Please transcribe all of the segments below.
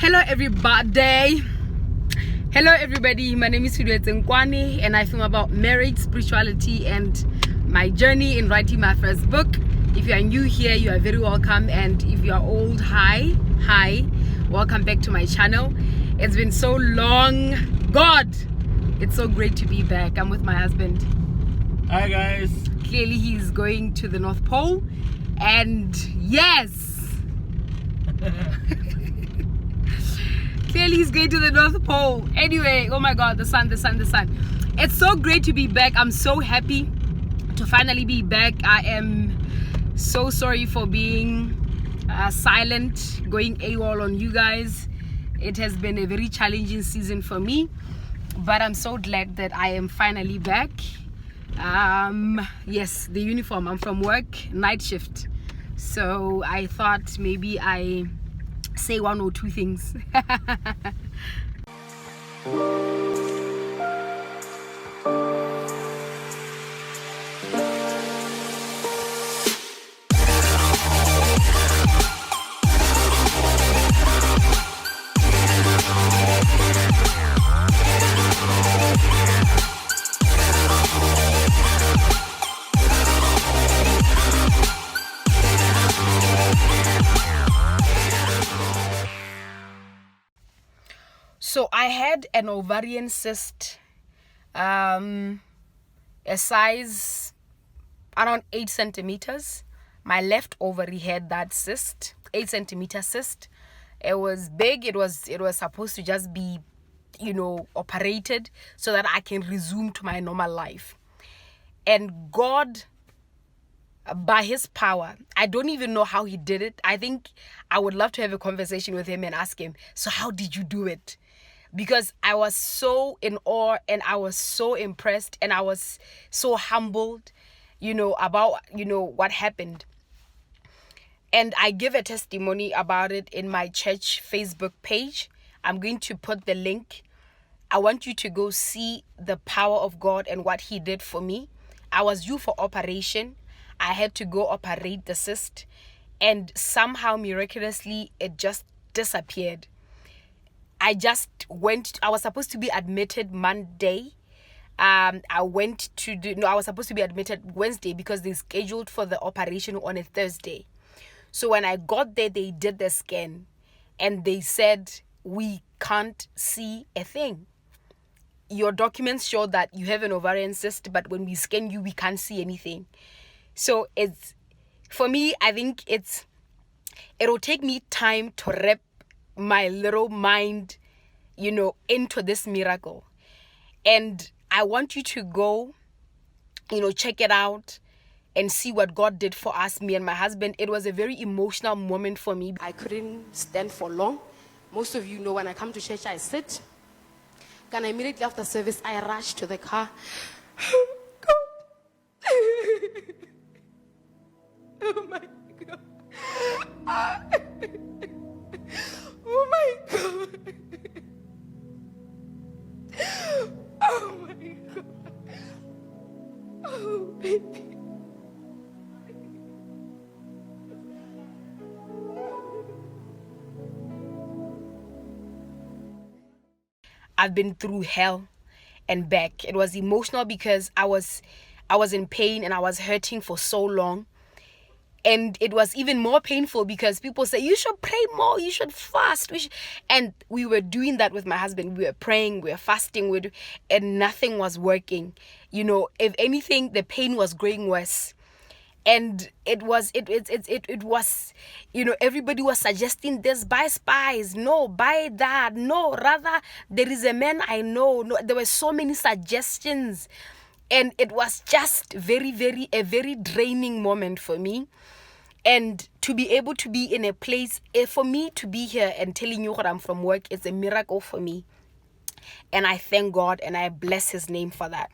Hello everybody, my name is Kwani and I film about marriage, spirituality and my journey in writing my first book. If you are new here, you are very welcome, and if you are old, hi, welcome back to my channel. It's been so long. God, it's so great to be back. I'm with my husband. Hi guys. Clearly he's going to the North Pole, and yes, clearly he's going to the North Pole. Anyway, oh my God, the sun. It's so great to be back. I'm so happy to finally be back. I am so sorry for being silent, going AWOL on you guys. It has been a very challenging season for me, but I'm so glad that I am finally back. Yes, the uniform, I'm from work, night shift, so I thought maybe I say one or two things. So I had an ovarian cyst, a size around 8 centimeters. My left ovary had that cyst, 8 centimeter cyst. It was big. It was supposed to just be, operated so that I can resume to my normal life. And God, by his power, I don't even know how he did it. I think I would love to have a conversation with him and ask him, so how did you do it? Because I was so in awe and I was so impressed and I was so humbled, about, what happened. And I give a testimony about it in my church Facebook page. I'm going to put the link. I want you to go see the power of God and what he did for me. I was due for operation. I had to go operate the cyst, and somehow miraculously it just disappeared. I was supposed to be admitted Monday. I was supposed to be admitted Wednesday because they scheduled for the operation on a Thursday. So when I got there, they did the scan and they said, we can't see a thing. Your documents show that you have an ovarian cyst, but when we scan you, we can't see anything. So for me, I think it'll take me time to wrap my little mind, into this miracle. And I want you to go, check it out and see what God did for us, me and my husband. It was a very emotional moment for me. I couldn't stand for long. Most of you know when I come to church, I sit. And immediately after service, I rush to the car. Oh my God. Oh my God. Oh my God. Oh, baby. I've been through hell and back. It was emotional because I was in pain and I was hurting for so long. And it was even more painful because people say, you should pray more, you should fast. And we were doing that with my husband. We were praying, we were fasting, and nothing was working. If anything, the pain was growing worse. And it was, everybody was suggesting this, buy spice, no, buy that, no, rather, there is a man I know. No, there were so many suggestions. And it was just a very draining moment for me. And to be able to be in a place, for me to be here and telling you that I'm from work, is a miracle for me. And I thank God and I bless his name for that.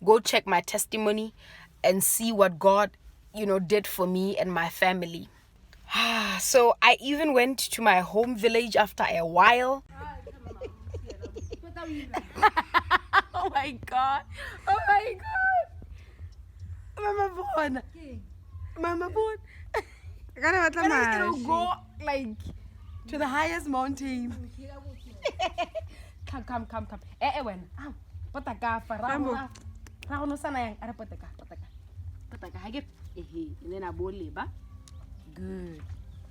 Go check my testimony and see what God, did for me and my family. So I even went to my home village after a while. Oh my God. Mama born. It'll go like To the highest mountain. Come. When. Potaka, Faramo. Rauno Sanayang, Arapotaka. Potaka, I get and then I bowl labor. Good.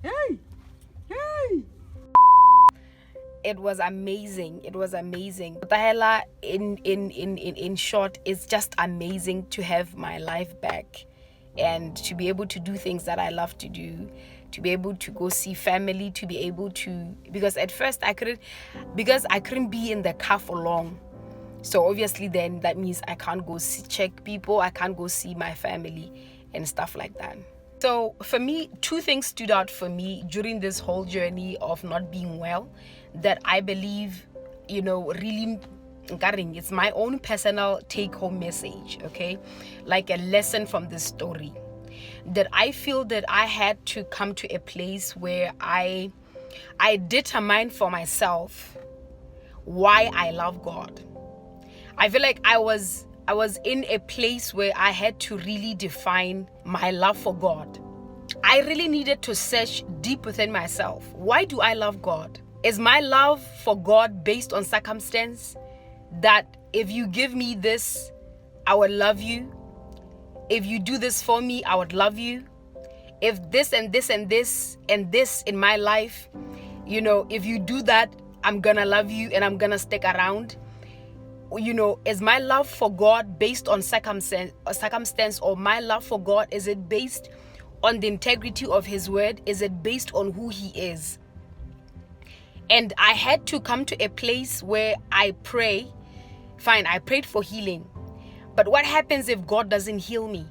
Hey! It was amazing. Tahela, in short, it's just amazing to have my life back and to be able to do things that I love to do, to be able to go see family, to be able to, because at first I couldn't be in the car for long. So obviously then that means I can't go check people, I can't go see my family and stuff like that. So for me, two things stood out for me during this whole journey of not being well that I believe, really, it's my own personal take-home message, okay? Like a lesson from this story. That I feel that I had to come to a place where I determined for myself why I love God. I feel like I was in a place where I had to really define my love for God. I really needed to search deep within myself. Why do I love God? Is my love for God based on circumstance? That if you give me this, I would love you. If you do this for me, I would love you. If this and this and this and this in my life, if you do that, I'm gonna love you and I'm gonna stick around. Is my love for God based on circumstance, or my love for God, is it based on the integrity of His word? Is it based on who He is? And I had to come to a place where I pray. Fine, I prayed for healing. But what happens if God doesn't heal me?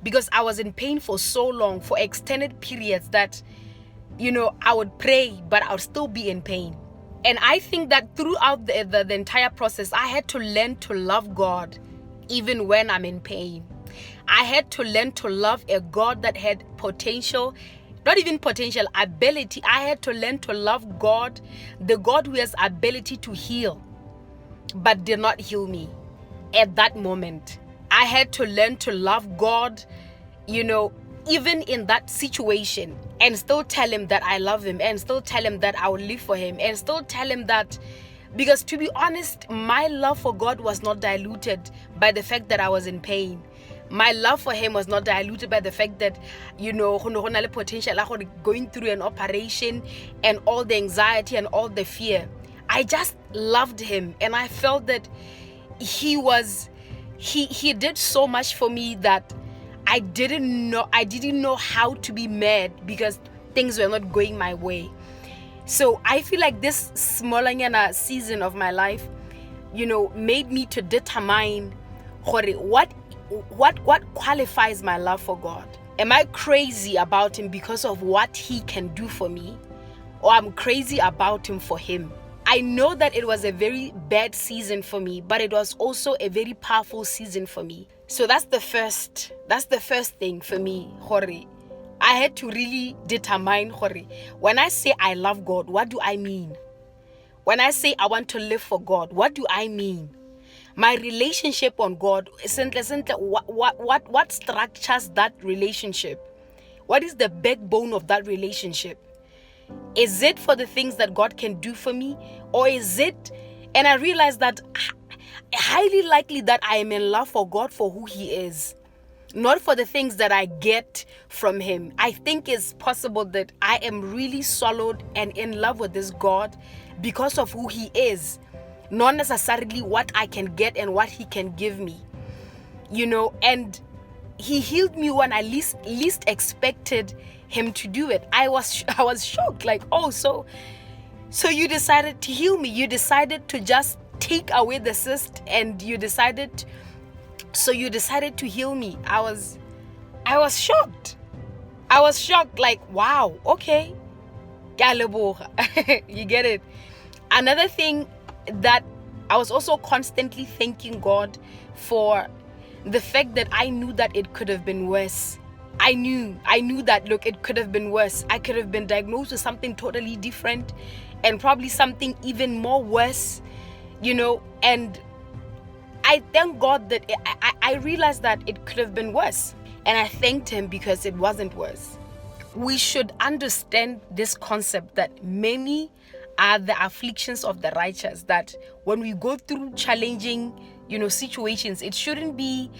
Because I was in pain for so long, for extended periods, that, I would pray, but I would still be in pain. And I think that throughout the entire process, I had to learn to love God even when I'm in pain. I had to learn to love a God that had potential, not even potential, ability. I had to learn to love God, the God who has ability to heal, but did not heal me at that moment. I had to learn to love God, even in that situation, and still tell Him that I love Him, and still tell Him that I will live for Him, and still tell Him that, because to be honest, my love for God was not diluted by the fact that I was in pain. My love for Him was not diluted by the fact that, potential going through an operation and all the anxiety and all the fear. I just loved Him, and I felt that He did so much for me that I didn't know how to be mad because things were not going my way. So I feel like this small season of my life, made me to determine what qualifies my love for God. Am I crazy about Him because of what He can do for me, or I'm crazy about Him for Him? I know that it was a very bad season for me, but it was also a very powerful season for me. So that's the first thing for me, Hori. I had to really determine, Hori, when I say I love God, what do I mean? When I say I want to live for God, what do I mean? My relationship on God, what structures that relationship? What is the backbone of that relationship? Is it for the things that God can do for me? Or is it, and I realized that highly likely that I am in love for God for who He is, not for the things that I get from Him. I think it's possible that I am really solid and in love with this God because of who He is, not necessarily what I can get and what He can give me. And He healed me when I least expected Him to do it. I was shocked, like, oh, so you decided to heal me. You decided to just take away the cyst, and you decided to heal me. I was shocked. I was shocked, like, wow, okay. You get it. Another thing that I was also constantly thanking God for, the fact that I knew that it could have been worse. I knew that, look, it could have been worse. I could have been diagnosed with something totally different and probably something even more worse, and I thank God that I realized that it could have been worse. And I thanked Him because it wasn't worse. we should understand this concept that many are the afflictions of the righteous, that when we go through challenging, situations, it shouldn't be,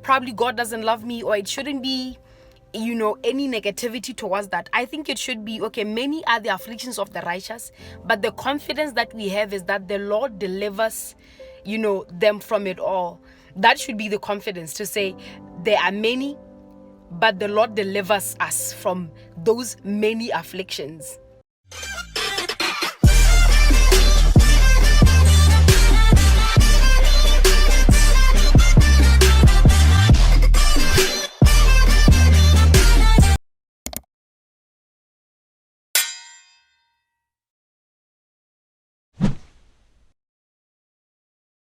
probably God doesn't love me, or it shouldn't be, any negativity towards that. I think it should be, okay, many are the afflictions of the righteous, but the confidence that we have is that the Lord delivers, them from it all. That should be the confidence, to say there are many, but the Lord delivers us from those many afflictions.